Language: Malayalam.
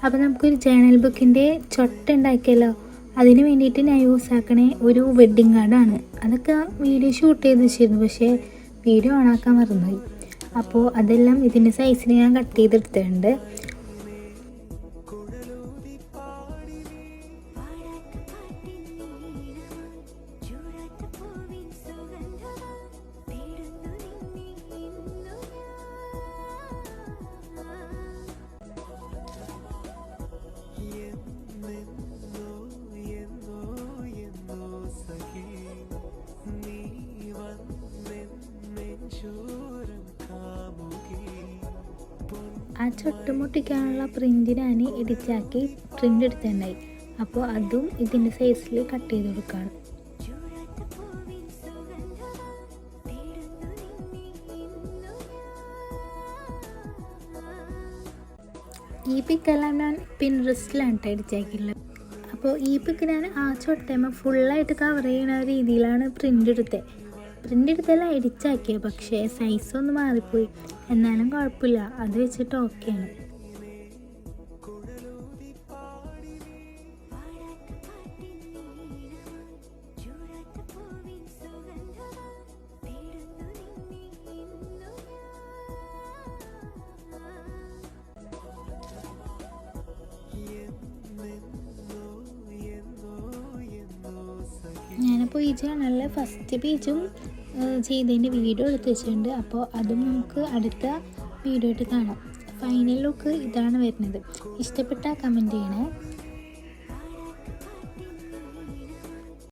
അപ്പോൾ നമുക്കൊരു ജേണൽ ബുക്കിൻ്റെ ചൊട്ട ഉണ്ടാക്കിയല്ലോ. അതിന് വേണ്ടിയിട്ട് ഞാൻ യൂസ് ആക്കണേ ഒരു വെഡ്ഡിങ് കാർഡാണ്. അതൊക്കെ വീഡിയോ ഷൂട്ട് ചെയ്ത് വെച്ചിരുന്നു, പക്ഷേ വീഡിയോ ഓണാക്കാൻ മറന്നുപോയി. അപ്പോൾ അതെല്ലാം ഇതിൻ്റെ സൈസിന് ഞാൻ കട്ട് ചെയ്തെടുത്തിട്ടുണ്ട്. ആ ചൊട്ടുമുട്ടിക്കാനുള്ള പ്രിൻ്റ് ഞാൻ ഇടിച്ചാക്കി പ്രിൻ്റ് എടുത്തിട്ടുണ്ടായി. അപ്പോൾ അതും ഇതിൻ്റെ സൈസിൽ കട്ട് ചെയ്ത് കൊടുക്കുകയാണ്. ഈ പിക്കെല്ലാം ഞാൻ പിൻട്രസ്റ്റിലാണ് ഇടിച്ചാക്കിയുള്ളത്. അപ്പോൾ ഈ പിക്ക് ഞാൻ ആ ചൊട്ടയമ്മ ഫുള്ളായിട്ട് കവർ ചെയ്യുന്ന രീതിയിലാണ് പ്രിൻ്റ് എടുത്തെല്ലാം ഇടിച്ചാക്കിയത്. പക്ഷേ സൈസൊന്ന് മാറിപ്പോയി, എന്നാലും കുഴപ്പമില്ല, അത് വെച്ചിട്ട് ഓക്കെയാണ്. ഞാനിപ്പോൾ ഈ ചാനലിൽ ഫസ്റ്റ് പേജും ചെയ്തതിൻ്റെ വീഡിയോ എടുത്ത് വെച്ചിട്ടുണ്ട്. അപ്പോൾ അതും നമുക്ക് അടുത്ത വീഡിയോ ആയിട്ട് കാണാം. ഫൈനൽ ലുക്ക് ഇതാണ് വരുന്നത്. ഇഷ്ടപ്പെട്ടാൽ കമൻറ്റ് ചെയ്യണേ.